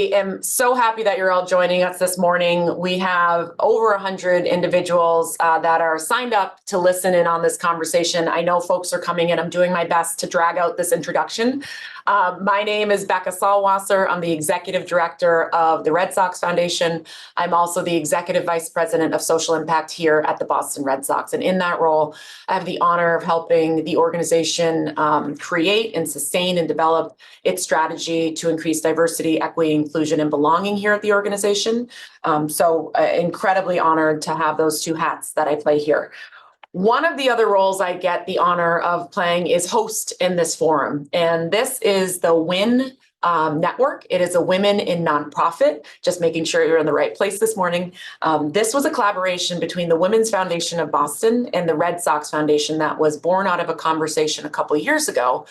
am so happy that you're all joining us this morning. We have over 100 individuals that are signed up to listen in on this conversation. I know folks are coming in. I'm doing my best to drag out this introduction. My name is Bekah Salwasser. I'm the Executive Director of the Red Sox Foundation. I'm also the Executive Vice President of Social Impact here at the Boston Red Sox. And in that role, I have the honor of helping the organization create and sustain and develop its strategy to increase diversity, equity, inclusion, and belonging here at the organization. So incredibly honored to have those two hats that I play here. One of the other roles I get the honor of playing is host in this forum. And this is the WIN network. It is a Women in Nonprofit, just making sure you're in the right place this morning. This was a collaboration between the Women's Foundation of Boston and the Red Sox Foundation that was born out of a conversation a couple of years ago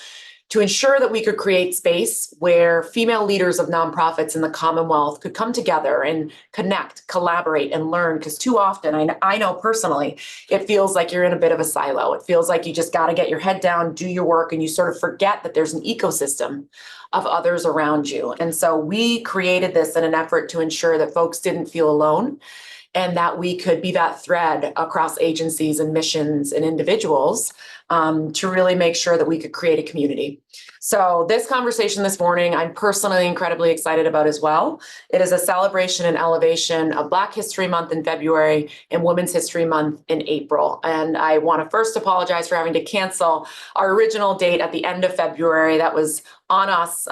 to ensure that we could create space where female leaders of nonprofits in the Commonwealth could come together and connect, collaborate, and learn. Because too often, I know personally, it feels like you're in a bit of a silo. It feels like you just got to get your head down, do your work, and you sort of forget that there's an ecosystem of others around you. And so we created this in an effort to ensure that folks didn't feel alone, and that we could be that thread across agencies and missions and individuals to really make sure that we could create a community. So this conversation this morning, I'm personally incredibly excited about as well. It is a celebration and elevation of Black History Month in February and Women's History Month in April. And I want to first apologize for having to cancel our original date at the end of February. That was on us.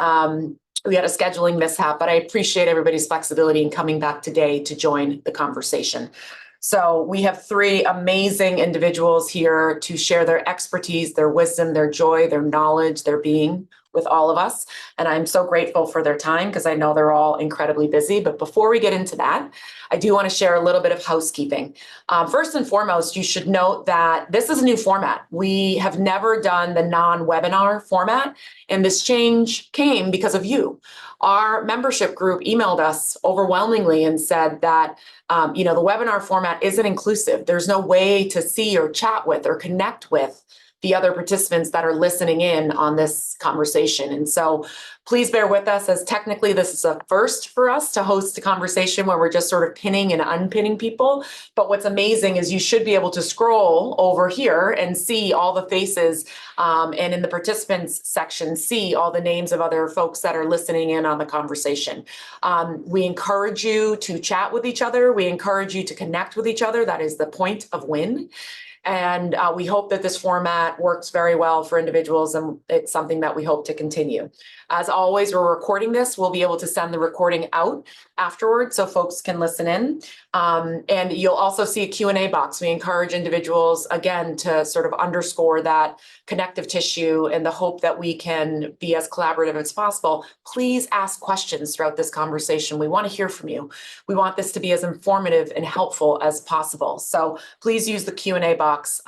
We had a scheduling mishap, but I appreciate everybody's flexibility in coming back today to join the conversation. So we have three amazing individuals here to share their expertise, their wisdom, their joy, their knowledge, their being with all of us. And I'm so grateful for their time because I know they're all incredibly busy. But before we get into that, I do want to share a little bit of housekeeping. First and foremost, you should note that this is a new format. We have never done the non-webinar format, and this change came because of you. Our membership group emailed us overwhelmingly and said that the webinar format isn't inclusive. There's no way to see or chat with or connect with the other participants that are listening in on this conversation. And so please bear with us, as technically this is a first for us to host a conversation where we're just sort of pinning and unpinning people. But what's amazing is you should be able to scroll over here and see all the faces, and in the participants section, see all the names of other folks that are listening in on the conversation. We encourage you to chat with each other. We encourage you to connect with each other. That is the point of WIN. And we hope that this format works very well for individuals, and it's something that we hope to continue. As always, we're recording this. We'll be able to send the recording out afterwards so folks can listen in. And you'll also see a Q&A box. We encourage individuals, again, to sort of underscore that connective tissue and the hope that we can be as collaborative as possible. Please ask questions throughout this conversation. We want to hear from you. We want this to be as informative and helpful as possible. So please use the Q&A box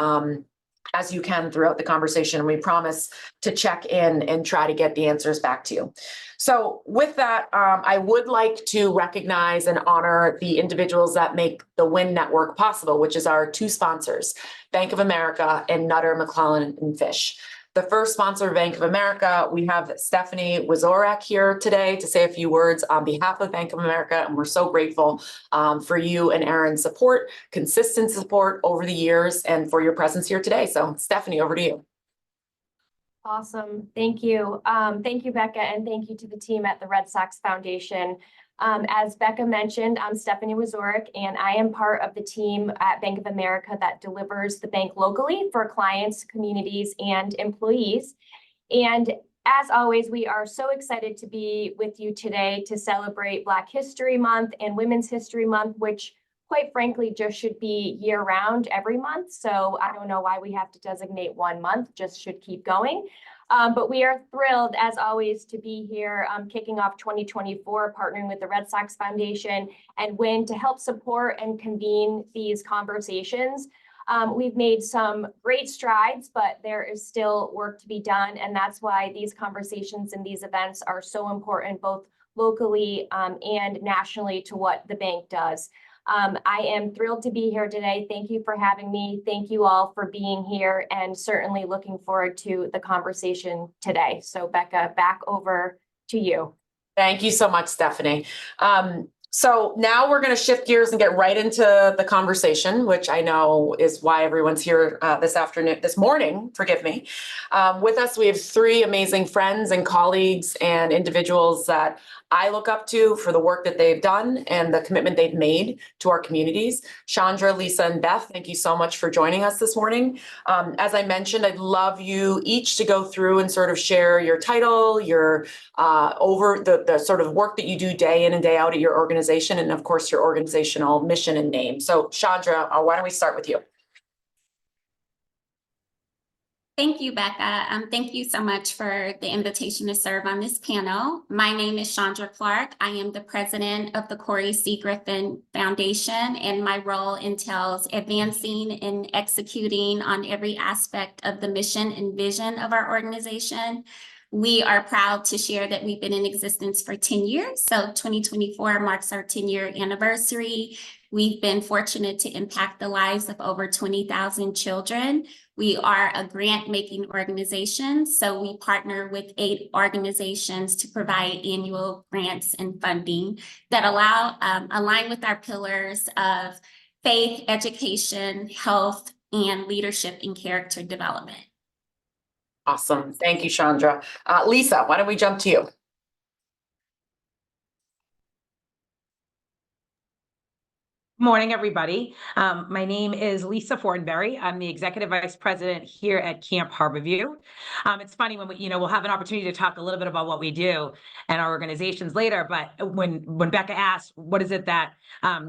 as you can throughout the conversation. And we promise to check in and try to get the answers back to you. So with that, I would like to recognize and honor the individuals that make the WIN network possible, which is our two sponsors, Bank of America and Nutter, McClellan and Fish. The first sponsor, Bank of America, we have Stephanie Wazorek here today to say a few words on behalf of Bank of America. And we're so grateful for you and Aaron's support, consistent support over the years, and for your presence here today. So Stephanie, over to you. Awesome. Thank you. Thank you, Bekah, and thank you to the team at the Red Sox Foundation. As Bekah mentioned, I'm Stephanie Wazorek, and I am part of the team at Bank of America that delivers the bank locally for clients, communities, and employees. And as always, we are so excited to be with you today to celebrate Black History Month and Women's History Month, which quite frankly just should be year-round every month. So I don't know why we have to designate 1 month, just should keep going. But we are thrilled, as always, to be here kicking off 2024, partnering with the Red Sox Foundation and WIN to help support and convene these conversations. We've made some great strides, but there is still work to be done. And that's why these conversations and these events are so important, both locally and nationally, to what the bank does. I am thrilled to be here today. Thank you for having me. Thank you all for being here, and certainly looking forward to the conversation today. So Bekah, back over to you. Thank you so much, Stephanie. So now we're going to shift gears and get right into the conversation, which I know is why everyone's here this morning, forgive me. With us, we have three amazing friends and colleagues and individuals that I look up to for the work that they've done and the commitment they've made to our communities. Chandra, Lisa, and Beth, thank you so much for joining us this morning. As I mentioned, I'd love you each to go through and sort of share your title, your over the sort of work that you do day in and day out at your organization, and of course your organizational mission and name. So Chandra, why don't we start with you? Thank you, Becca. Thank you so much for the invitation to serve on this panel. My name is Chandra Clark. I am the president of the Corey C. Griffin Foundation, and my role entails advancing and executing on every aspect of the mission and vision of our organization. We are proud to share that we've been in existence for 10 years. So 2024 marks our 10-year anniversary. We've been fortunate to impact the lives of over 20,000 children. We are a grant-making organization, so we partner with 8 organizations to provide annual grants and funding that align with our pillars of faith, education, health, and leadership and character development. Awesome. Thank you, Chandra. Lisa, why don't we jump to you? Morning, everybody. My name is Lisa Fortenberry. I'm the Executive Vice President here at Camp Harborview. It's funny when we'll have an opportunity to talk a little bit about what we do and our organizations later. But when Becca asked, what is it that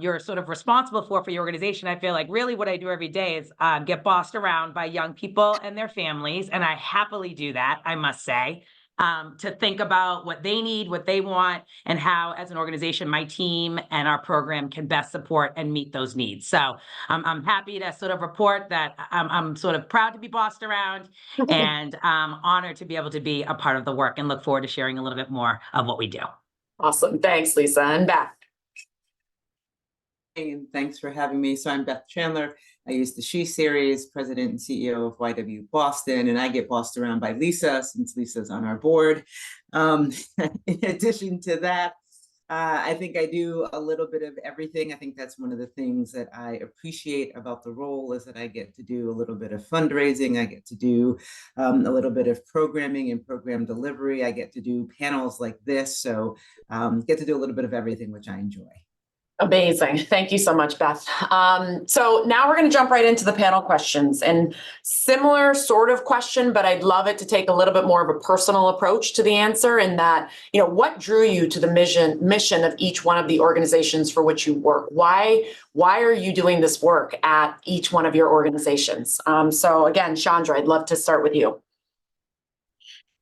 you're sort of responsible for your organization? I feel like really what I do every day is get bossed around by young people and their families. And I happily do that, I must say. To think about what they need, what they want, and how, as an organization, my team and our program can best support and meet those needs. So I'm happy to sort of report that I'm sort of proud to be bossed around and honored to be able to be a part of the work, and look forward to sharing a little bit more of what we do. Awesome. Thanks, Lisa. And Beth. And thanks for having me. So I'm Beth Chandler. I use the She Series, president and CEO of YW Boston, and I get bossed around by Lisa since Lisa's on our board. In addition to that, I think I do a little bit of everything. I think that's one of the things that I appreciate about the role, is that I get to do a little bit of fundraising. I get to do a little bit of programming and program delivery. I get to do panels like this. So get to do a little bit of everything, which I enjoy. Amazing. Thank you so much, Beth. So now we're going to jump right into the panel questions, and similar sort of question, but I'd love it to take a little bit more of a personal approach to the answer, in that, what drew you to the mission of each one of the organizations for which you work? Why are you doing this work at each one of your organizations? So again, Chandra, I'd love to start with you.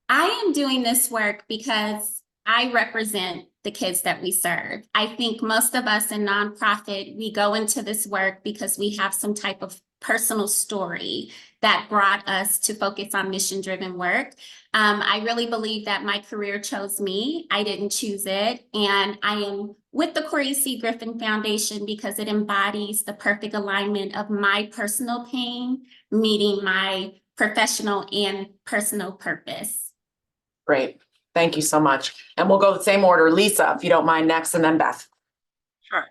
I am doing this work because I represent the kids that we serve. I think most of us in nonprofit, we go into this work because we have some type of personal story that brought us to focus on mission-driven work. I really believe that my career chose me. I didn't choose it. And I am with the Corey C. Griffin Foundation because it embodies the perfect alignment of my personal pain meeting my professional and personal purpose. Great. Thank you so much. And we'll go the same order. Lisa, if you don't mind, next, and then Beth. Sure.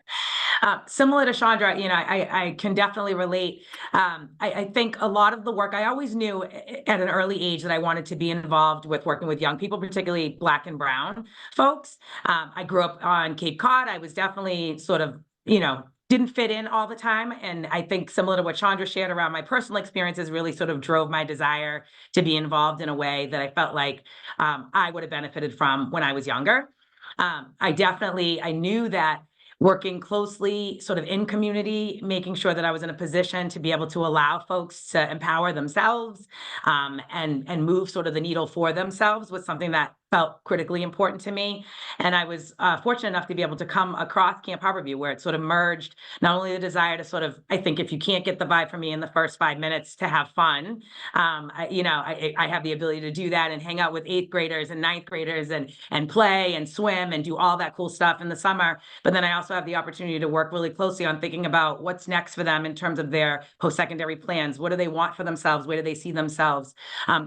Similar to Chandra, I can definitely relate. I think a lot of the work, I always knew at an early age that I wanted to be involved with working with young people, particularly Black and Brown folks. I grew up on Cape Cod. I was definitely sort of, didn't fit in all the time. And I think similar to what Chandra shared around my personal experiences really sort of drove my desire to be involved in a way that I felt like I would have benefited from when I was younger. I knew that working closely sort of in community, making sure that I was in a position to be able to allow folks to empower themselves and move sort of the needle for themselves was something that felt critically important to me. And I was fortunate enough to be able to come across Camp Harborview, where it sort of merged not only the desire to sort of, I think if you can't get the vibe from me in the first 5 minutes, to have fun. I have the ability to do that and hang out with 8th graders and 9th graders and play and swim and do all that cool stuff in the summer. But then I also have the opportunity to work really closely on thinking about what's next for them in terms of their post-secondary plans. What do they want for themselves? Where do they see themselves?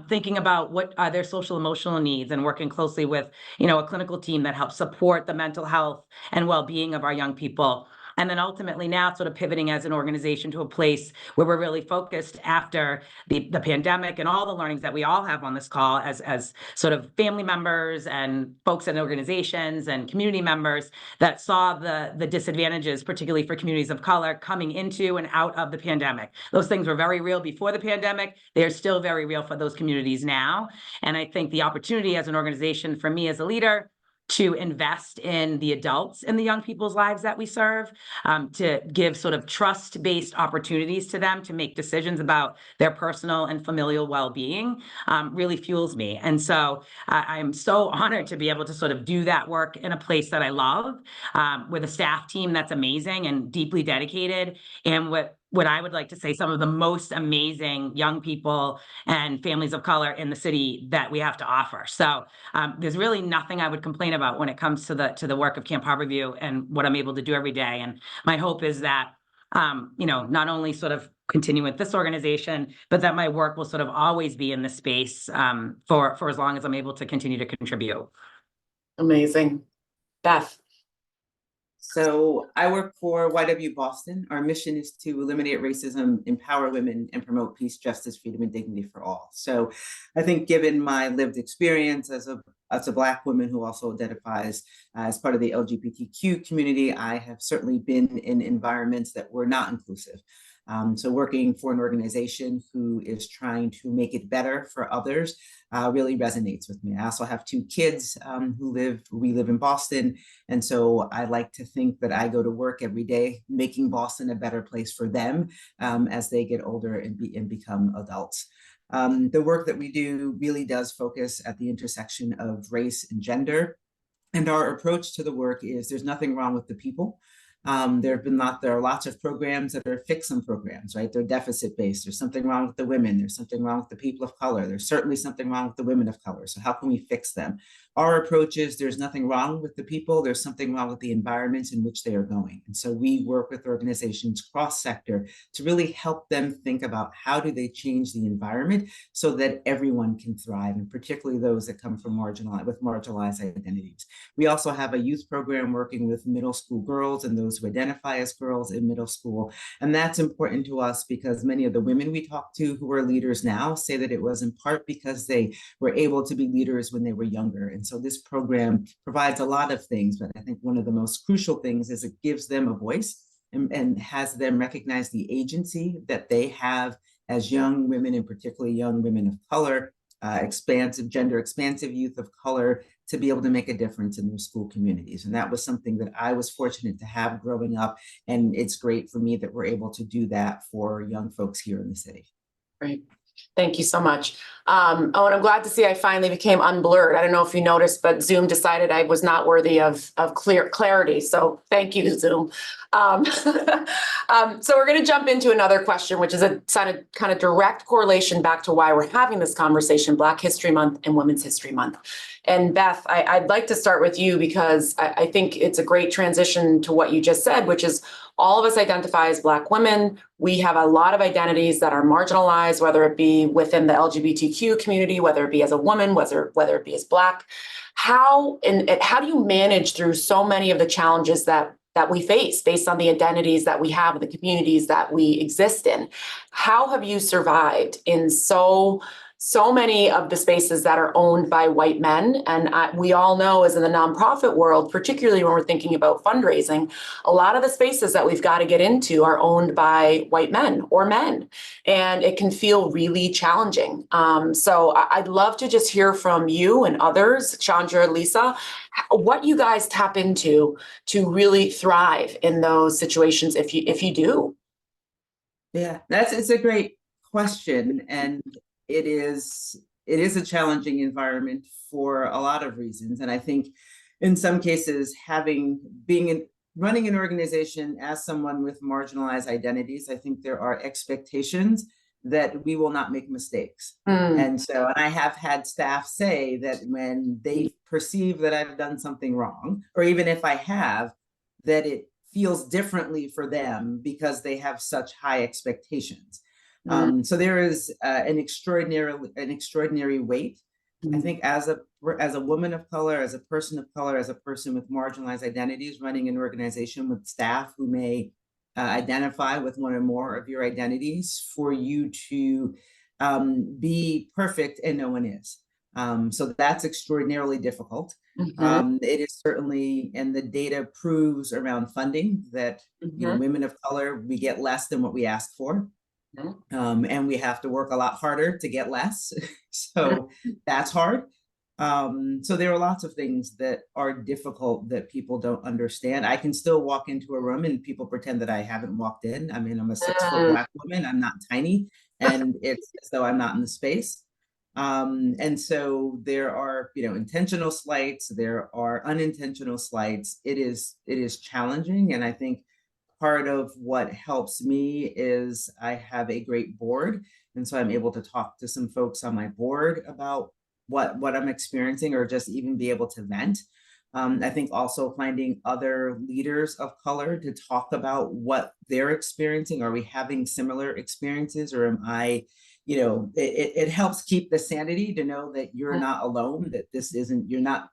Thinking about what are their social emotional needs, and working closely with, a clinical team that helps support the mental health and well-being of our young people. And then ultimately now sort of pivoting as an organization to a place where we're really focused after the pandemic and all the learnings that we all have on this call as sort of family members and folks in organizations and community members that saw the disadvantages, particularly for communities of color, coming into and out of the pandemic. Those things were very real before the pandemic. They are still very real for those communities now. And I think the opportunity as an organization for me as a leader to invest in the adults in the young people's lives that we serve, to give sort of trust-based opportunities to them to make decisions about their personal and familial well-being, really fuels me. And so I'm so honored to be able to sort of do that work in a place that I love, with a staff team that's amazing and deeply dedicated, and what I would like to say, some of the most amazing young people and families of color in the city that we have to offer. So there's really nothing I would complain about when it comes to the work of Camp Harborview and what I'm able to do every day. And my hope is that, not only sort of continue with this organization, but that my work will sort of always be in this space for as long as I'm able to continue to contribute. Amazing. Beth. So I work for YW Boston. Our mission is to eliminate racism, empower women, and promote peace, justice, freedom, and dignity for all. So I think given my lived experience as a Black woman who also identifies as part of the LGBTQ community, I have certainly been in environments that were not inclusive. So working for an organization who is trying to make it better for others really resonates with me. I also have 2 kids we live in Boston. And so I like to think that I go to work every day, making Boston a better place for them as they get older and become adults. The work that we do really does focus at the intersection of race and gender. And our approach to the work is there's nothing wrong with the people. There are lots of programs that are fix-em programs, right? They're deficit-based. There's something wrong with the women. There's something wrong with the people of color. There's certainly something wrong with the women of color. So how can we fix them? Our approach is there's nothing wrong with the people. There's something wrong with the environments in which they are going. And so we work with organizations cross-sector to really help them think about how do they change the environment so that everyone can thrive, and particularly those that come from marginalized identities. We also have a youth program working with middle school girls and those who identify as girls in middle school. And that's important to us because many of the women we talk to who are leaders now say that it was in part because they were able to be leaders when they were younger. And so this program provides a lot of things, but I think one of the most crucial things is it gives them a voice and has them recognize the agency that they have as young women, and particularly young women of color, gender expansive youth of color, to be able to make a difference in their school communities. And that was something that I was fortunate to have growing up. And it's great for me that we're able to do that for young folks here in the city. Great. Thank you so much. And I'm glad to see I finally became unblurred. I don't know if you noticed, but Zoom decided I was not worthy of clarity. So thank you, Zoom. So we're going to jump into another question, which is a kind of direct correlation back to why we're having this conversation, Black History Month and Women's History Month. And Beth, I'd like to start with you because I think it's a great transition to what you just said, which is all of us identify as Black women. We have a lot of identities that are marginalized, whether it be within the LGBTQ community, whether it be as a woman, whether it be as Black. How do you manage through so many of the challenges that we face based on the identities that we have in the communities that we exist in? How have you survived in so many of the spaces that are owned by white men? And we all know, as in the nonprofit world, particularly when we're thinking about fundraising, a lot of the spaces that we've got to get into are owned by white men or men, and it can feel really challenging. So I'd love to just hear from you and others, Chandra, Lisa, what you guys tap into to really thrive in those situations, if you do. Yeah, it's a great question. And it is a challenging environment for a lot of reasons. And I think in some cases, running an organization as someone with marginalized identities, I think there are expectations that we will not make mistakes. And I have had staff say that when they perceive that I've done something wrong, or even if I have, that it feels differently for them because they have such high expectations. So there is an extraordinary weight I think as a woman of color, as a person of color, as a person with marginalized identities, running an organization with staff who may identify with one or more of your identities, for you to be perfect and no one is. So that's extraordinarily difficult. It is certainly, and the data proves around funding that women of color, we get less than what we ask for. And we have to work a lot harder to get less. So that's hard. So there are lots of things that are difficult that people don't understand. I can still walk into a room and people pretend that I haven't walked in. I mean, I'm a 6-foot Black woman. I'm not tiny, and it's as though I'm not in the space. And so there are, intentional slights. There are unintentional slights. It is challenging, and I think part of what helps me is I have a great board. And so I'm able to talk to some folks on my board about what I'm experiencing, or just even be able to vent. I think also finding other leaders of color to talk about what they're experiencing. Are we having similar experiences, or am I, it helps keep the sanity to know that you're not alone, that this isn't, you're not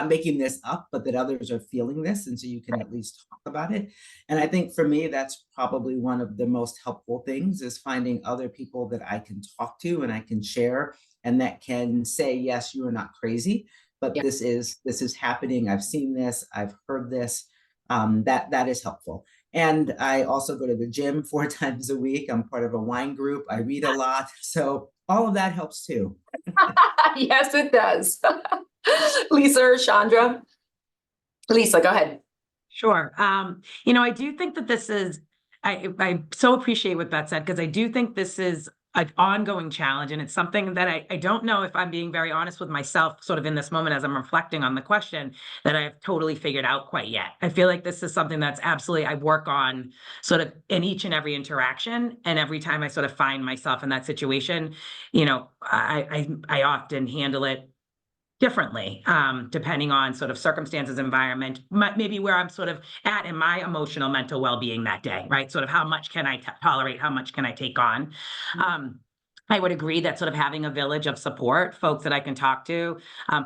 making this up, but that others are feeling this. And so you can at least talk about it. And I think for me, that's probably one of the most helpful things, is finding other people that I can talk to and I can share, and that can say, yes, you are not crazy, but this is happening. I've seen this, I've heard this. That is helpful. And I also go to the gym 4 times a week. I'm part of a wine group. I read a lot. So all of that helps too. Yes, it does. Lisa or Chandra? Lisa, go ahead. Sure. I do think that this is, I so appreciate what Beth said, because I do think this is an ongoing challenge. And it's something that I don't know, if I'm being very honest with myself, sort of in this moment, as I'm reflecting on the question, that I have totally figured out quite yet. I feel like this is something that's absolutely, I work on sort of in each and every interaction. And every time I sort of find myself in that situation, I often handle it differently, depending on sort of circumstances, environment, maybe where I'm sort of at in my emotional, mental well-being that day, right? Sort of how much can I tolerate? How much can I take on? I would agree that sort of having a village of support, folks that I can talk to,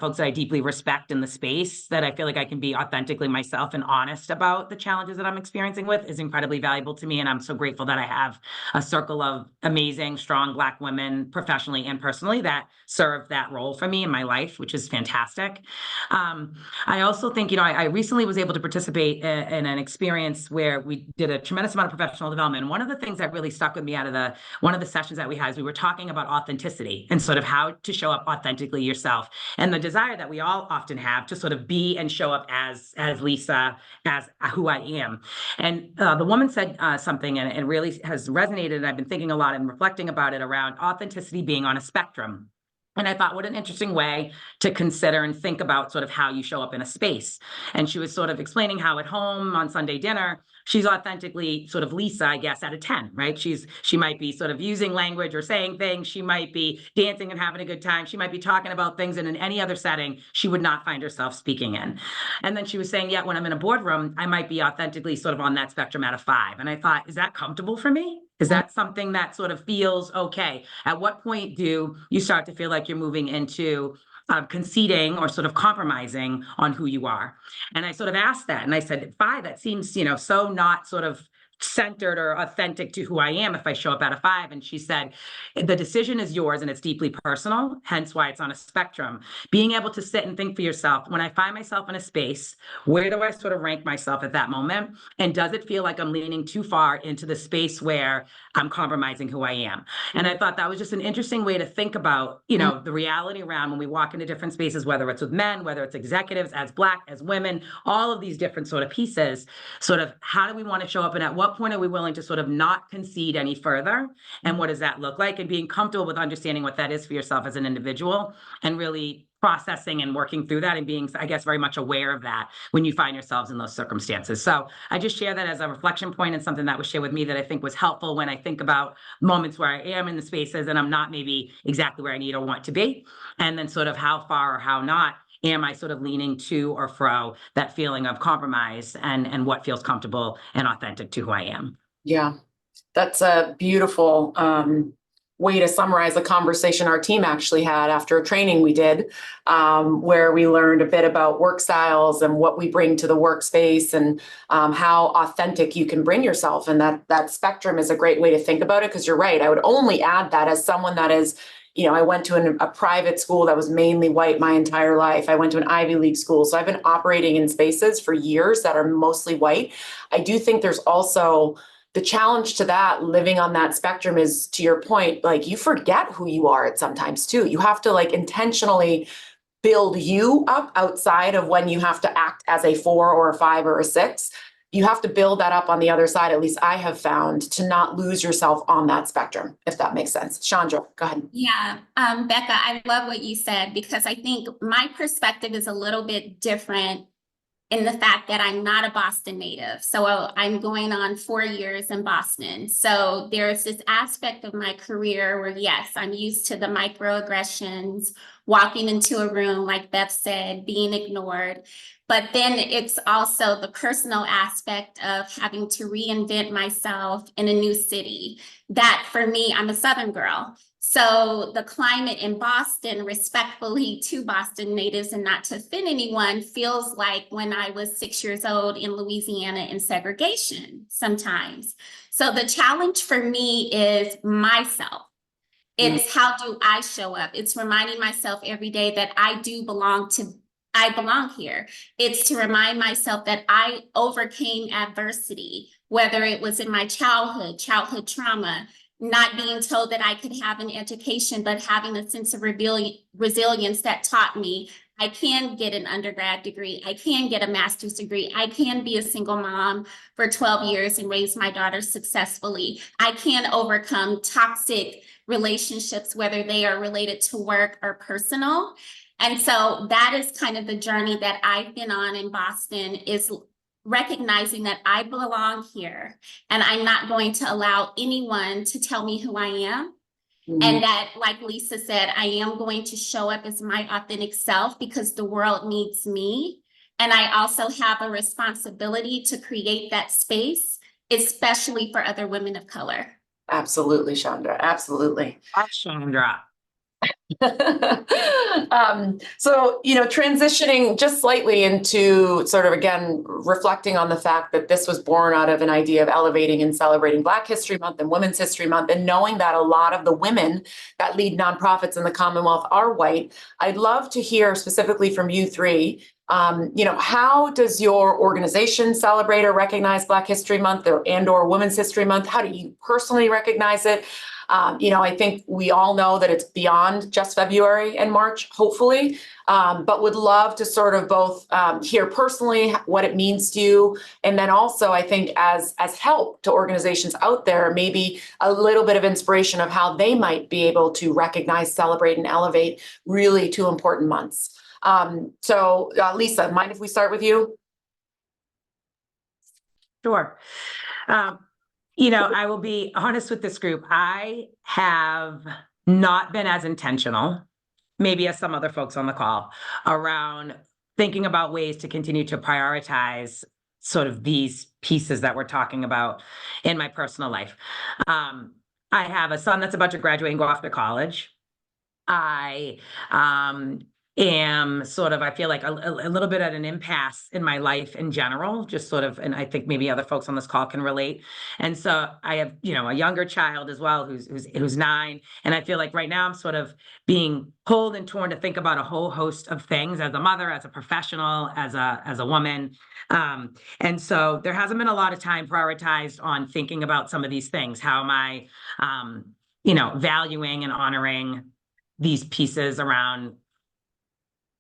folks that I deeply respect in the space, that I feel like I can be authentically myself and honest about the challenges that I'm experiencing with, is incredibly valuable to me. And I'm so grateful that I have a circle of amazing, strong Black women, professionally and personally, that serve that role for me in my life, which is fantastic. I also think, I recently was able to participate in an experience where we did a tremendous amount of professional development. And one of the things that really stuck with me out of one of the sessions that we had is we were talking about authenticity and sort of how to show up authentically yourself, and the desire that we all often have to sort of be and show up as Lisa, as who I am. And the woman said something, and it really has resonated. And I've been thinking a lot and reflecting about it, around authenticity being on a spectrum. And I thought, what an interesting way to consider and think about sort of how you show up in a space. And she was sort of explaining how at home on Sunday dinner, she's authentically sort of Lisa, I guess, at a 10, right? She might be sort of using language or saying things. She might be dancing and having a good time. She might be talking about things, and in any other setting, she would not find herself speaking in. And then she was saying, yet when I'm in a boardroom, I might be authentically sort of on that spectrum at a 5. And I thought, is that comfortable for me? Is that something that sort of feels okay? At what point do you start to feel like you're moving into conceding or sort of compromising on who you are? And I sort of asked that, and I said, 5, that seems, so not sort of centered or authentic to who I am if I show up at a 5. And she said, the decision is yours, and it's deeply personal, hence why it's on a spectrum. Being able to sit and think for yourself, when I find myself in a space, where do I sort of rank myself at that moment? And does it feel like I'm leaning too far into the space where I'm compromising who I am? And I thought that was just an interesting way to think about, the reality around when we walk into different spaces, whether it's with men, whether it's executives, as Black, as women, all of these different sort of pieces, sort of how do we want to show up, and at what point are we willing to sort of not concede any further? And what does that look like? And being comfortable with understanding what that is for yourself as an individual, and really processing and working through that, and being, I guess, very much aware of that when you find yourselves in those circumstances. So I just share that as a reflection point, and something that was shared with me that I think was helpful when I think about moments where I am in the spaces and I'm not maybe exactly where I need or want to be. And then sort of how far or how not am I sort of leaning to or fro that feeling of compromise, and what feels comfortable and authentic to who I am. Yeah, that's a beautiful way to summarize a conversation our team actually had after a training we did, where we learned a bit about work styles and what we bring to the workspace, and how authentic you can bring yourself. And that spectrum is a great way to think about it, because you're right. I would only add that as someone that is, I went to a private school that was mainly white my entire life. I went to an Ivy League school. So I've been operating in spaces for years that are mostly white. I do think there's also the challenge to that, living on that spectrum, is, to your point, like, you forget who you are at sometimes too. You have to like intentionally build you up outside of when you have to act as a 4 or a 5 or a 6. You have to build that up on the other side. At least I have found, to not lose yourself on that spectrum, if that makes sense. Chandra, go ahead. Yeah, Bekah, I love what you said, because I think my perspective is a little bit different in the fact that I'm not a Boston native. So I'm going on 4 years in Boston. So there's this aspect of my career where, yes, I'm used to the microaggressions, walking into a room, like Beth said, being ignored. But then it's also the personal aspect of having to reinvent myself in a new city. That, for me, I'm a Southern girl. So the climate in Boston, respectfully to Boston natives and not to offend anyone, feels like when I was 6 years old in Louisiana in segregation sometimes. So the challenge for me is myself. It's how do I show up? It's reminding myself every day that I belong here. It's to remind myself that I overcame adversity, whether it was in my childhood trauma, not being told that I could have an education, but having a sense of resilience that taught me I can get an undergrad degree, I can get a master's degree, I can be a single mom for 12 years and raise my daughter successfully. I can overcome toxic relationships, whether they are related to work or personal. And so that is kind of the journey that I've been on in Boston, is recognizing that I belong here and I'm not going to allow anyone to tell me who I am. And that, like Lisa said, I am going to show up as my authentic self because the world needs me. And I also have a responsibility to create that space, especially for other women of color. Absolutely, Chandra. Absolutely. Chandra. So, transitioning just slightly into sort of, again, reflecting on the fact that this was born out of an idea of elevating and celebrating Black History Month and Women's History Month, and knowing that a lot of the women that lead nonprofits in the Commonwealth are white. I'd love to hear specifically from you three, how does your organization celebrate or recognize Black History Month or Women's History Month? How do you personally recognize it? I think we all know that it's beyond just February and March, hopefully, but would love to sort of both hear personally what it means to you. And then also, I think as help to organizations out there, maybe a little bit of inspiration of how they might be able to recognize, celebrate, and elevate really 2 important months. So Lisa, mind if we start with you? Sure. I will be honest with this group. I have not been as intentional, maybe as some other folks on the call, around thinking about ways to continue to prioritize sort of these pieces that we're talking about in my personal life. I have a son that's about to graduate and go off to college. I am sort of, I feel like a little bit at an impasse in my life in general, just sort of, and I think maybe other folks on this call can relate. And so I have, a younger child as well, who's 9. And I feel like right now I'm sort of being pulled and torn to think about a whole host of things as a mother, as a professional, as a woman. And so there hasn't been a lot of time prioritized on thinking about some of these things. How am I, valuing and honoring these pieces around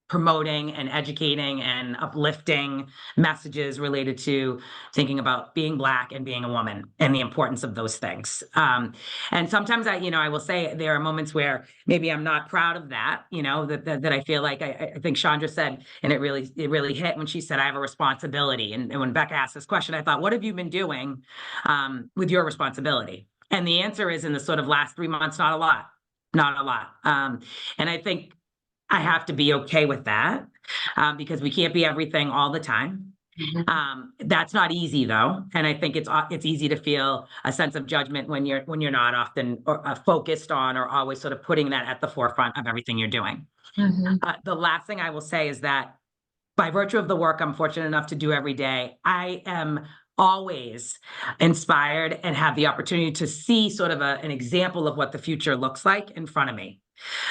promoting and educating and uplifting messages related to thinking about being Black and being a woman and the importance of those things. And sometimes I will say there are moments where maybe I'm not proud of that, that I feel like I think Chandra said, and it really hit when she said, I have a responsibility. And when Bekah asked this question, I thought, what have you been doing with your responsibility? And the answer is, in the sort of last 3 months, not a lot. And I think I have to be okay with that, because we can't be everything all the time. That's not easy though. And I think it's easy to feel a sense of judgment when you're not often focused on or always sort of putting that at the forefront of everything you're doing. The last thing I will say is that by virtue of the work I'm fortunate enough to do every day, I am always inspired and have the opportunity to see sort of an example of what the future looks like in front of me.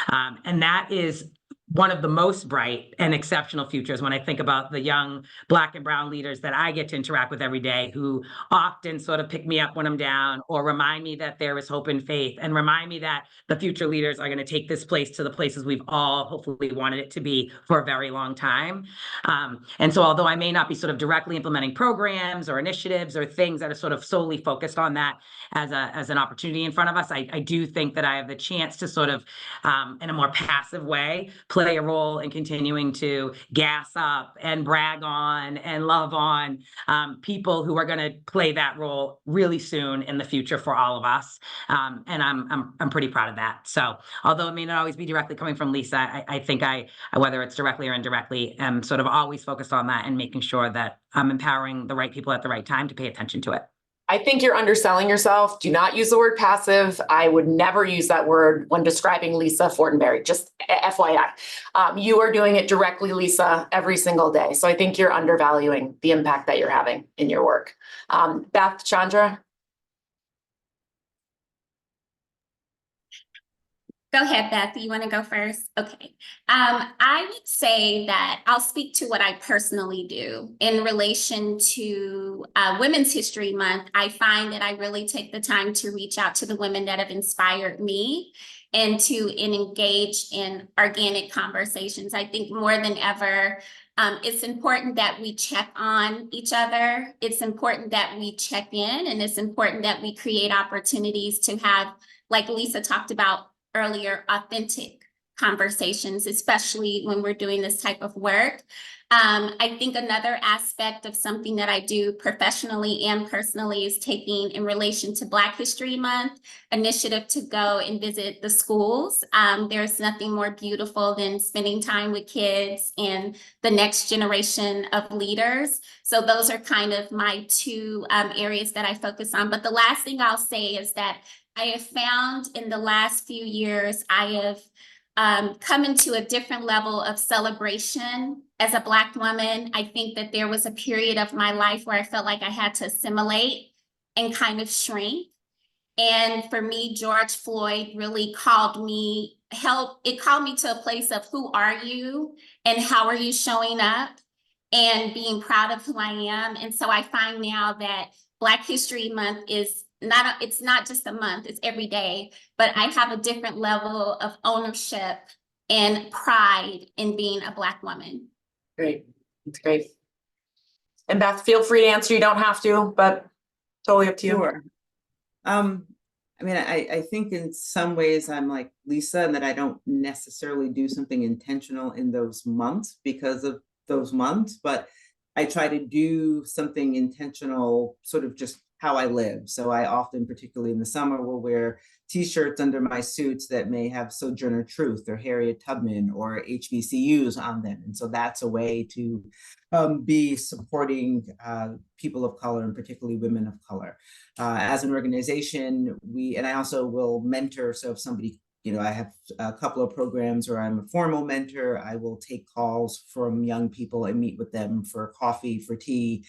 And that is one of the most bright and exceptional futures when I think about the young Black and Brown leaders that I get to interact with every day, who often sort of pick me up when I'm down or remind me that there is hope and faith, and remind me that the future leaders are going to take this place to the places we've all hopefully wanted it to be for a very long time. And so although I may not be sort of directly implementing programs or initiatives or things that are sort of solely focused on that as an opportunity in front of us, I do think that I have the chance to sort of, in a more passive way, play a role in continuing to gas up and brag on and love on people who are going to play that role really soon in the future for all of us. And I'm pretty proud of that. So although it may not always be directly coming from Lisa, I think whether it's directly or indirectly, am sort of always focused on that and making sure that I'm empowering the right people at the right time to pay attention to it. I think you're underselling yourself. Do not use the word passive. I would never use that word when describing Lisa Fortenberry, just FYI. You are doing it directly, Lisa, every single day. So I think you're undervaluing the impact that you're having in your work. Beth, Chandra? Go ahead, Beth. You want to go first? Okay. I would say that I'll speak to what I personally do in relation to Women's History Month. I find that I really take the time to reach out to the women that have inspired me and to engage in organic conversations. I think more than ever, it's important that we check on each other. It's important that we check in, and it's important that we create opportunities to have, like Lisa talked about earlier, authentic conversations, especially when we're doing this type of work. I think another aspect of something that I do professionally and personally is taking, in relation to Black History Month, initiative to go and visit the schools. There's nothing more beautiful than spending time with kids and the next generation of leaders. So those are kind of my two areas that I focus on. But the last thing I'll say is that I have found in the last few years, I have come into a different level of celebration as a Black woman. I think that there was a period of my life where I felt like I had to assimilate and kind of shrink. And for me, George Floyd really called me to a place of who are you and how are you showing up and being proud of who I am. And so I find now that Black History Month is it's not just a month, it's every day, but I have a different level of ownership and pride in being a Black woman. Great. That's great. And Beth, feel free to answer. You don't have to, but totally up to you. Sure. I mean, I think in some ways I'm like Lisa, in that I don't necessarily do something intentional in those months because of those months, but I try to do something intentional sort of just how I live. So I often, particularly in the summer, will wear t-shirts under my suits that may have Sojourner Truth or Harriet Tubman or HBCUs on them. And so that's a way to be supporting people of color, and particularly women of color. As an organization, and I also will mentor. So if somebody, I have a couple of programs where I'm a formal mentor. I will take calls from young people and meet with them for coffee, for tea,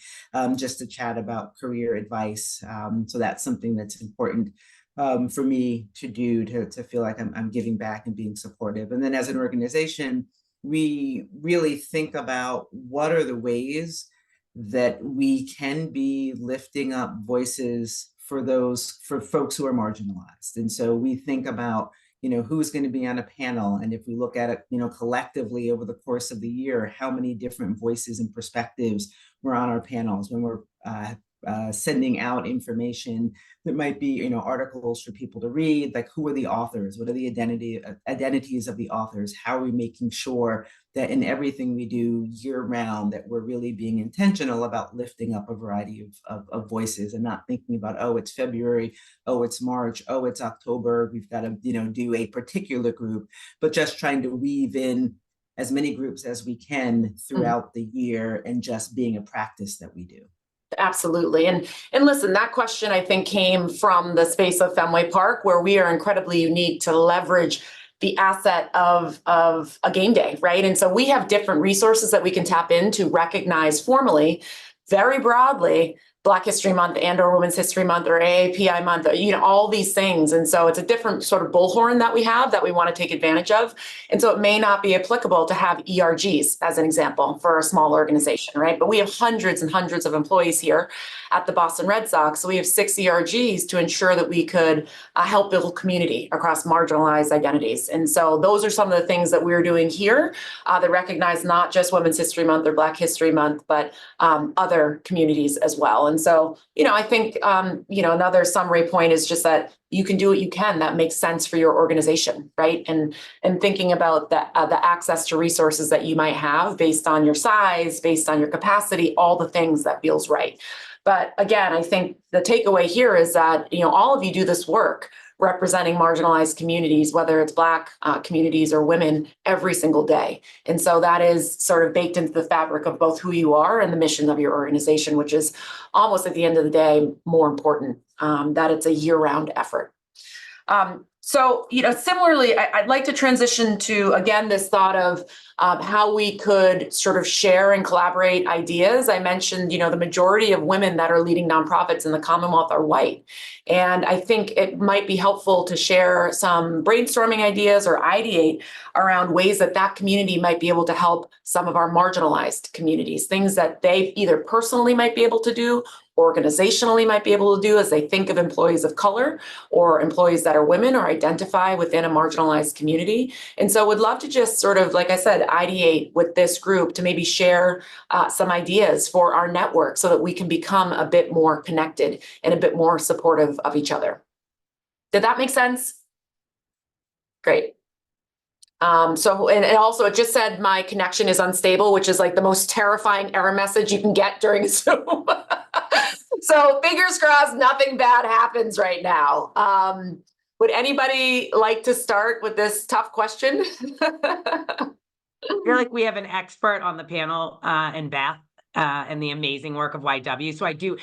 just to chat about career advice. So that's something that's important for me to do, to feel like I'm giving back and being supportive. And then as an organization, we really think about what are the ways that we can be lifting up voices for folks who are marginalized. And so we think about who's going to be on a panel. And if we look at it, collectively over the course of the year, how many different voices and perspectives were on our panels when we're sending out information that might be, articles for people to read, like who are the authors? What are the identities of the authors? How are we making sure that in everything we do year round, that we're really being intentional about lifting up a variety of voices and not thinking about, oh, it's February, oh, it's March, oh, it's October, we've got to, do a particular group, but just trying to weave in as many groups as we can throughout the year, and just being a practice that we do. Absolutely. And listen, that question I think came from the space of Fenway Park, where we are incredibly unique to leverage the asset of a game day, right? And so we have different resources that we can tap into, recognize formally, very broadly, Black History Month and or Women's History Month or AAPI Month, all these things. And so it's a different sort of bullhorn that we have that we want to take advantage of. And so it may not be applicable to have ERGs as an example for a small organization, right? But we have hundreds and hundreds of employees here at the Boston Red Sox. So we have 6 ERGs to ensure that we could help build community across marginalized identities. And so those are some of the things that we're doing here that recognize not just Women's History Month or Black History Month, but other communities as well. And so, I think, another summary point is just that you can do what you can that makes sense for your organization, right? And thinking about the access to resources that you might have based on your size, based on your capacity, all the things that feels right. But again, I think the takeaway here is that, all of you do this work representing marginalized communities, whether it's Black communities or women, every single day. And so that is sort of baked into the fabric of both who you are and the mission of your organization, which is almost at the end of the day, more important, that it's a year-round effort. So, similarly, I'd like to transition to, again, this thought of how we could sort of share and collaborate ideas. I mentioned, the majority of women that are leading nonprofits in the Commonwealth are white. And I think it might be helpful to share some brainstorming ideas or ideate around ways that community might be able to help some of our marginalized communities, things that they either personally might be able to do, organizationally might be able to do as they think of employees of color or employees that are women or identify within a marginalized community. And so would love to just sort of, like I said, ideate with this group to maybe share some ideas for our network so that we can become a bit more connected and a bit more supportive of each other. Did that make sense? Great. So, and also it just said my connection is unstable, which is like the most terrifying error message you can get during Zoom. So fingers crossed, nothing bad happens right now. Would anybody like to start with this tough question? I feel like we have an expert on the panel, in Beth, and the amazing work of YW. So I do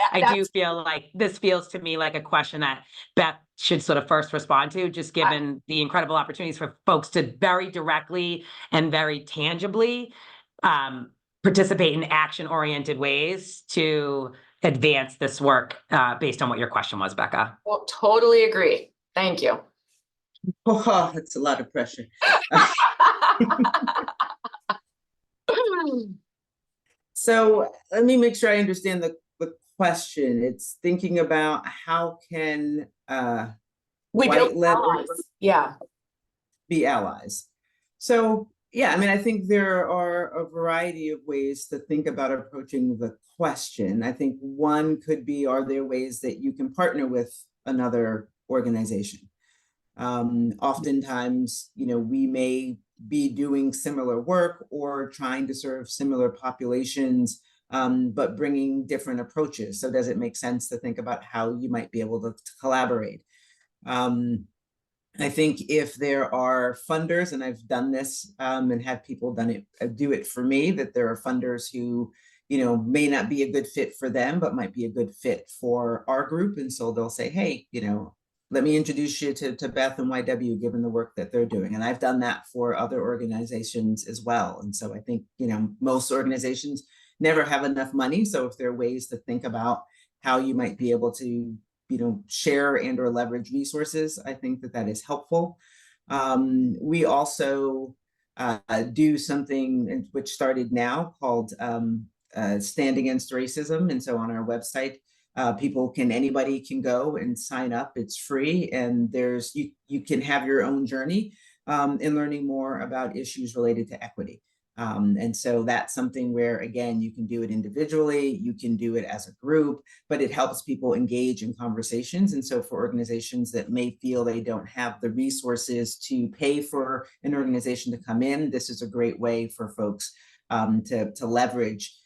feel like this feels to me like a question that Beth should sort of first respond to, just given the incredible opportunities for folks to very directly and very tangibly participate in action-oriented ways to advance this work based on what your question was, Bekah. Well, totally agree. Thank you. Oh, that's a lot of pressure. So let me make sure I understand the question. It's thinking about how can we build allies. Yeah. Be allies. So yeah, I mean, I think there are a variety of ways to think about approaching the question. I think one could be, are there ways that you can partner with another organization? Oftentimes, we may be doing similar work or trying to serve similar populations, but bringing different approaches. So does it make sense to think about how you might be able to collaborate? I think if there are funders, and I've done this and had people do it for me, that there are funders who, may not be a good fit for them, but might be a good fit for our group. And so they'll say, hey, let me introduce you to Beth and YW, given the work that they're doing. And I've done that for other organizations as well. And so I think, most organizations never have enough money. So if there are ways to think about how you might be able to, share and or leverage resources, I think that is helpful. We also do something which started now called Stand Against Racism. And so on our website, anybody can go and sign up. It's free, and you can have your own journey in learning more about issues related to equity. And so that's something where, again, you can do it individually, you can do it as a group, but it helps people engage in conversations. And so for organizations that may feel they don't have the resources to pay for an organization to come in, this is a great way for folks to leverage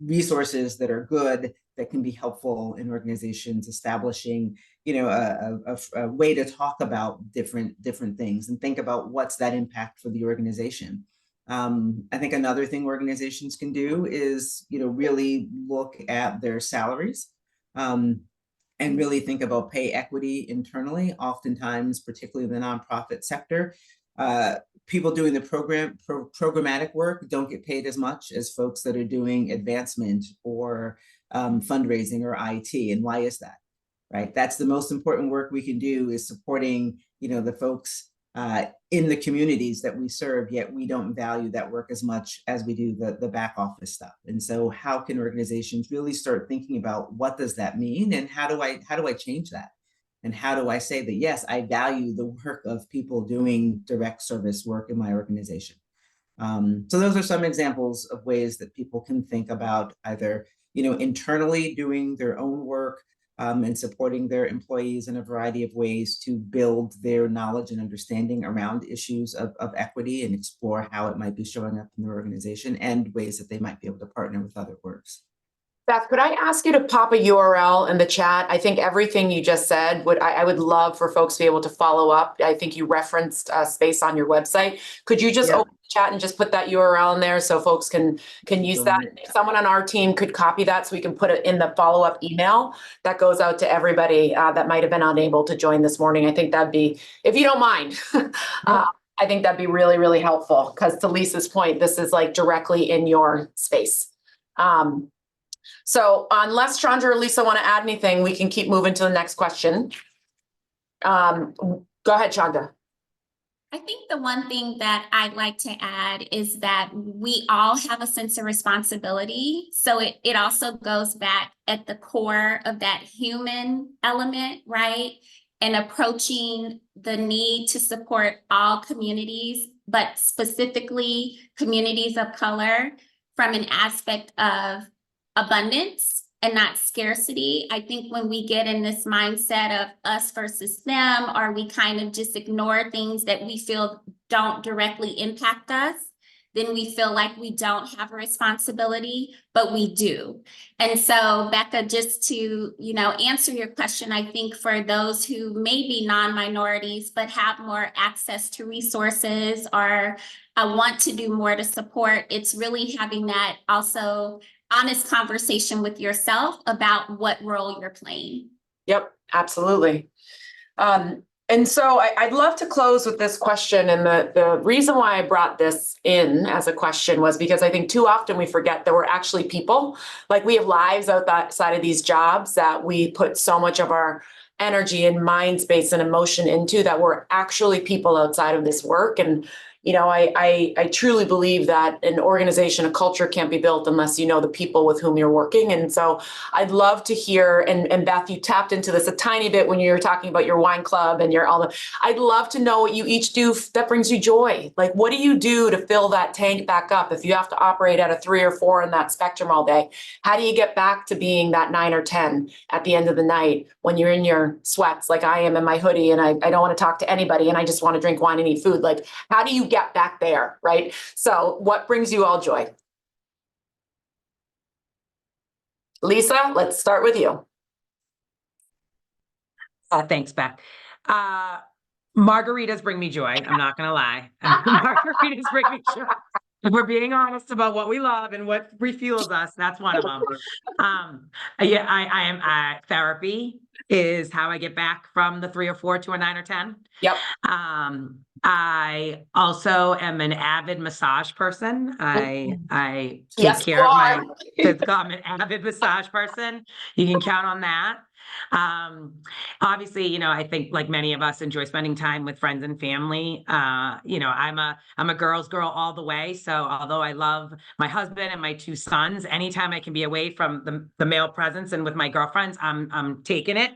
resources that are good, that can be helpful in organizations establishing, a way to talk about different things and think about what's that impact for the organization. I think another thing organizations can do is, really look at their salaries. And really think about pay equity internally. Oftentimes, particularly in the nonprofit sector, people doing the programmatic work don't get paid as much as folks that are doing advancement or fundraising or IT. And why is that? Right? That's the most important work we can do, is supporting, the folks in the communities that we serve, yet we don't value that work as much as we do the back office stuff. And so how can organizations really start thinking about what does that mean, and how do I change that? And how do I say that, yes, I value the work of people doing direct service work in my organization? So those are some examples of ways that people can think about either, internally doing their own work, and supporting their employees in a variety of ways to build their knowledge and understanding around issues of equity, and explore how it might be showing up in their organization, and ways that they might be able to partner with other orgs. Beth, could I ask you to pop a URL in the chat? I think everything you just said I would love for folks to be able to follow up. I think you referenced space on your website. Could you just open the chat and just put that URL in there so folks can use that? If someone on our team could copy that so we can put it in the follow-up email that goes out to everybody that might have been unable to join this morning. I think that'd be, if you don't mind, I think that'd be really, really helpful, because to Lisa's point, this is like directly in your space. So unless Chandra or Lisa want to add anything, we can keep moving to the next question. Go ahead, Chandra. I think the one thing that I'd like to add is that we all have a sense of responsibility. So it also goes back at the core of that human element, right? And approaching the need to support all communities, but specifically communities of color, from an aspect of abundance and not scarcity. I think when we get in this mindset of us versus them, or we kind of just ignore things that we feel don't directly impact us, then we feel like we don't have a responsibility, but we do. And so, Bekah, just to, answer your question, I think for those who may be non-minorities, but have more access to resources, or want to do more to support, it's really having that also honest conversation with yourself about what role you're playing. Yep, absolutely. And so I'd love to close with this question. And the reason why I brought this in as a question was because I think too often we forget that we're actually people. Like, we have lives outside of these jobs that we put so much of our energy and mind space and emotion into, that we're actually people outside of this work. And I truly believe that an organization, a culture can't be built unless you know the people with whom you're working. And so I'd love to hear, and Beth, you tapped into this a tiny bit when you were talking about your wine club and I'd love to know what you each do that brings you joy. Like, what do you do to fill that tank back up? If you have to operate at a 3 or 4 in that spectrum all day, how do you get back to being that 9 or 10 at the end of the night when you're in your sweats, like I am in my hoodie, and I don't want to talk to anybody and I just want to drink wine and eat food? Like, how do you get back there, right? So what brings you all joy? Lisa, let's start with you. Thanks, Beth. Margaritas bring me joy. I'm not going to lie. Margaritas bring me joy. If we're being honest about what we love and what refuels us, that's one of them. I am therapy is how I get back from the 3 or 4 to a 9 or 10. Yep. I also am an avid massage person. I take Yes, care of my physical. I'm an avid massage person. You can count on that. Obviously, I think like many of us enjoy spending time with friends and family. I'm a girl's girl all the way. So although I love my husband and my 2 sons, anytime I can be away from the male presence and with my girlfriends, I'm taking it.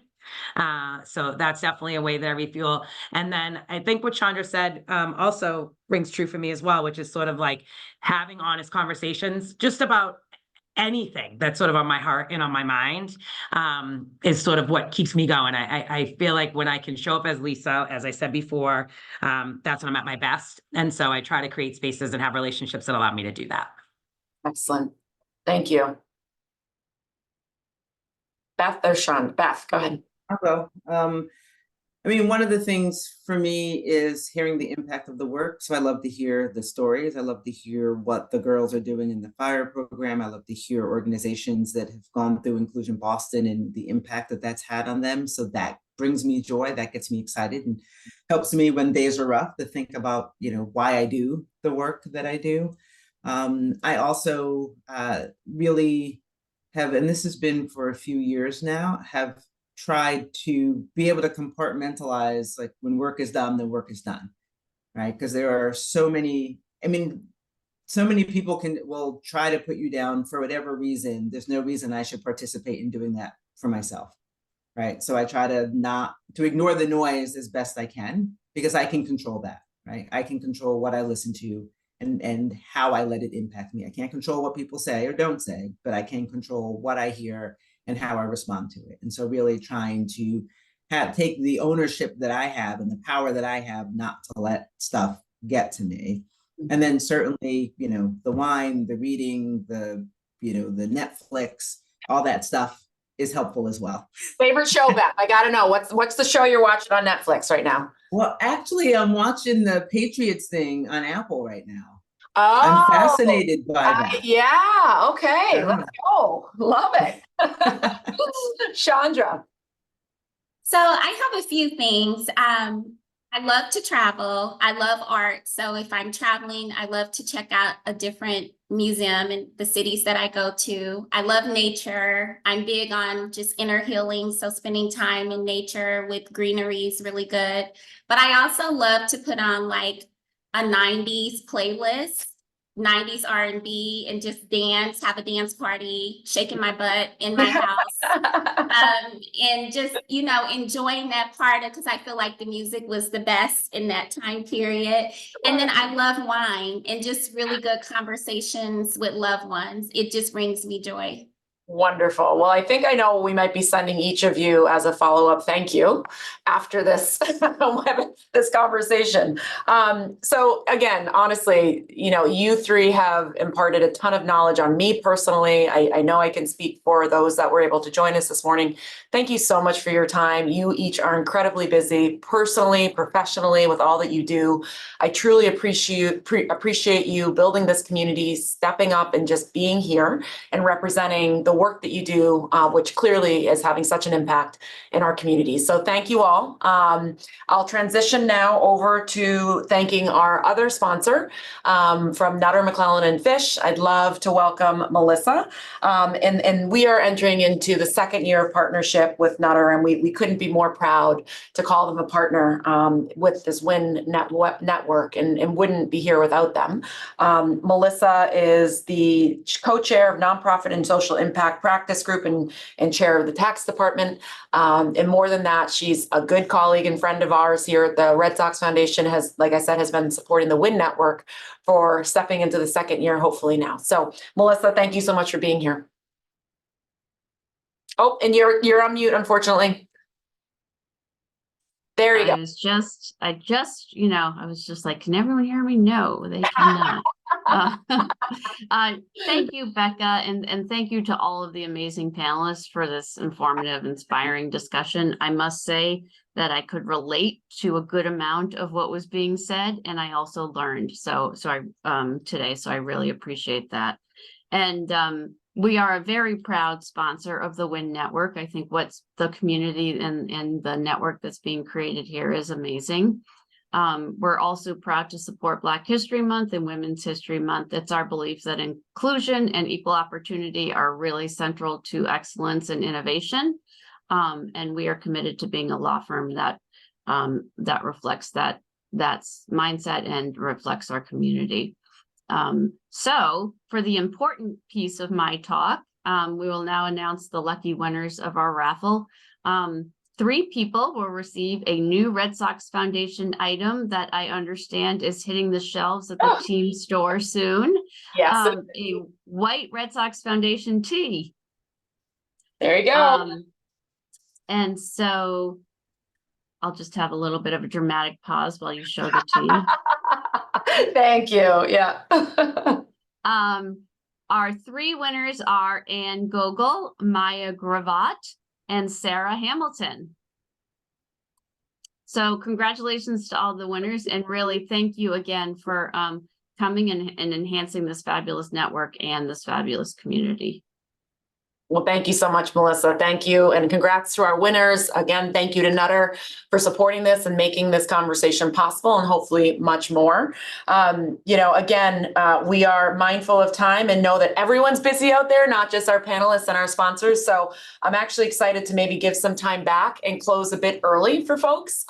So that's definitely a way that I refuel. And then I think what Chandra said also rings true for me as well, which is sort of like having honest conversations just about anything that's sort of on my heart and on my mind, is sort of what keeps me going. I feel like when I can show up as Lisa, as I said before, that's when I'm at my best. And so I try to create spaces and have relationships that allow me to do that. Excellent. Thank you. Beth, there's Sean. Beth, go ahead. Hello. I mean, one of the things for me is hearing the impact of the work. So I love to hear the stories. I love to hear what the girls are doing in the fire program. I love to hear organizations that have gone through Inclusion Boston and the impact that that's had on them. So that brings me joy. That gets me excited and helps me when days are rough to think about, why I do the work that I do. I also really have, and this has been for a few years now, have tried to be able to compartmentalize, like when work is done, then work is done, right? Because there are so many, so many people will try to put you down for whatever reason. There's no reason I should participate in doing that for myself, right? So I try to ignore the noise as best I can, because I can control that, right? I can control what I listen to and how I let it impact me. I can't control what people say or don't say, but I can control what I hear and how I respond to it. And so really trying to take the ownership that I have and the power that I have not to let stuff get to me. And then certainly, the wine, the reading, the Netflix, all that stuff is helpful as well. Favorite show, Beth? I gotta know, what's the show you're watching on Netflix right now? Well, actually, I'm watching the Patriots thing on Apple right now. Oh, I'm fascinated by that. yeah, okay, let's go. Love it. Chandra. So I have a few things. I love to travel. I love art. So if I'm traveling, I love to check out a different museum in the cities that I go to. I love nature. I'm big on just inner healing. So spending time in nature with greenery is really good. But I also love to put on like a 90s playlist, 90s R&B, and just dance, have a dance party, shaking my butt in my house. And just, enjoying that part because I feel like the music was the best in that time period. And then I love wine and just really good conversations with loved ones. It just brings me joy. Wonderful. Well, I think I know we might be sending each of you as a follow-up thank you after this this conversation. So again, honestly, you three have imparted a ton of knowledge on me personally. I know I can speak for those that were able to join us this morning. Thank you so much for your time. You each are incredibly busy, personally, professionally, with all that you do. I truly appreciate you building this community, stepping up and just being here and representing the work that you do, which clearly is having such an impact in our community. So thank you all. I'll transition now over to thanking our other sponsor from Nutter, McClellan and Fish. I'd love to welcome Melissa. And we are entering into the second year of partnership with Nutter, and we couldn't be more proud to call them a partner with this WIN network and wouldn't be here without them. Melissa is the co-chair of Nonprofit and Social Impact Practice Group and chair of the tax department. And more than that, she's a good colleague and friend of ours here at the Red Sox Foundation, has been supporting the WIN network for stepping into the second year, hopefully now. So Melissa, thank you so much for being here. Oh, and you're on mute, unfortunately. There you go. I was just like, can everyone hear me? No, they cannot. Thank you, Bekah, and thank you to all of the amazing panelists for this informative, inspiring discussion. I must say that I could relate to a good amount of what was being said, and I also learned today. So I really appreciate that. And we are a very proud sponsor of the WIN network. I think what's the community and the network that's being created here is amazing. We're also proud to support Black History Month and Women's History Month. It's our belief that inclusion and equal opportunity are really central to excellence and innovation. And we are committed to being a law firm that reflects that mindset and reflects our community. So for the important piece of my talk, we will now announce the lucky winners of our raffle. 3 people will receive a new Red Sox Foundation item that I understand is hitting the shelves at the team store soon. Yes. A white Red Sox Foundation tee. There you go. And so I'll just have a little bit of a dramatic pause while you show the tee. Thank you. Yeah. Our 3 winners are Anne Gogol, Maya Gravatt, and Sarah Hamilton. So congratulations to all the winners, and really thank you again for coming and enhancing this fabulous network and this fabulous community. Well, thank you so much, Melissa. Thank you. And congrats to our winners. Again, thank you to Nutter for supporting this and making this conversation possible, and hopefully much more. Again, we are mindful of time and know that everyone's busy out there, not just our panelists and our sponsors. So I'm actually excited to maybe give some time back and close a bit early for folks.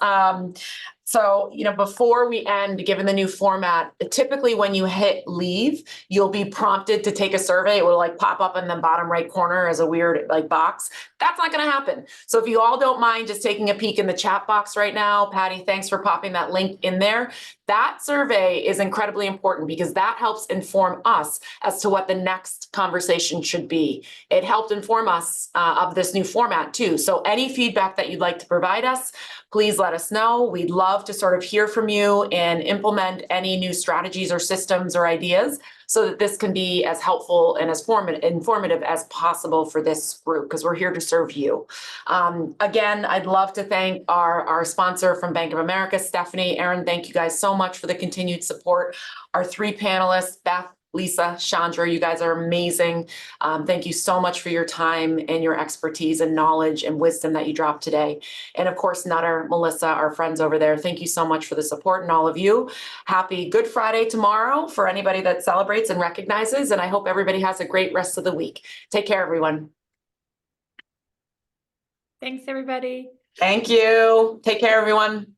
So, before we end, given the new format, typically when you hit leave, you'll be prompted to take a survey. It will pop up in the bottom right corner as a weird box. That's not going to happen. So if you all don't mind just taking a peek in the chat box right now, Patty, thanks for popping that link in there. That survey is incredibly important because that helps inform us as to what the next conversation should be. It helped inform us of this new format too. So any feedback that you'd like to provide us, please let us know. We'd love to sort of hear from you and implement any new strategies or systems or ideas so that this can be as helpful and as informative as possible for this group, because we're here to serve you. Again, I'd love to thank our sponsor from Bank of America, Stephanie, Aaron, thank you guys so much for the continued support. Our three panelists, Beth, Lisa, Chandra, you guys are amazing. Thank you so much for your time and your expertise and knowledge and wisdom that you dropped today. And of course, Nutter, Melissa, our friends over there, thank you so much for the support, and all of you. Happy Good Friday tomorrow for anybody that celebrates and recognizes. And I hope everybody has a great rest of the week. Take care, everyone. Thanks, everybody. Thank you. Take care, everyone.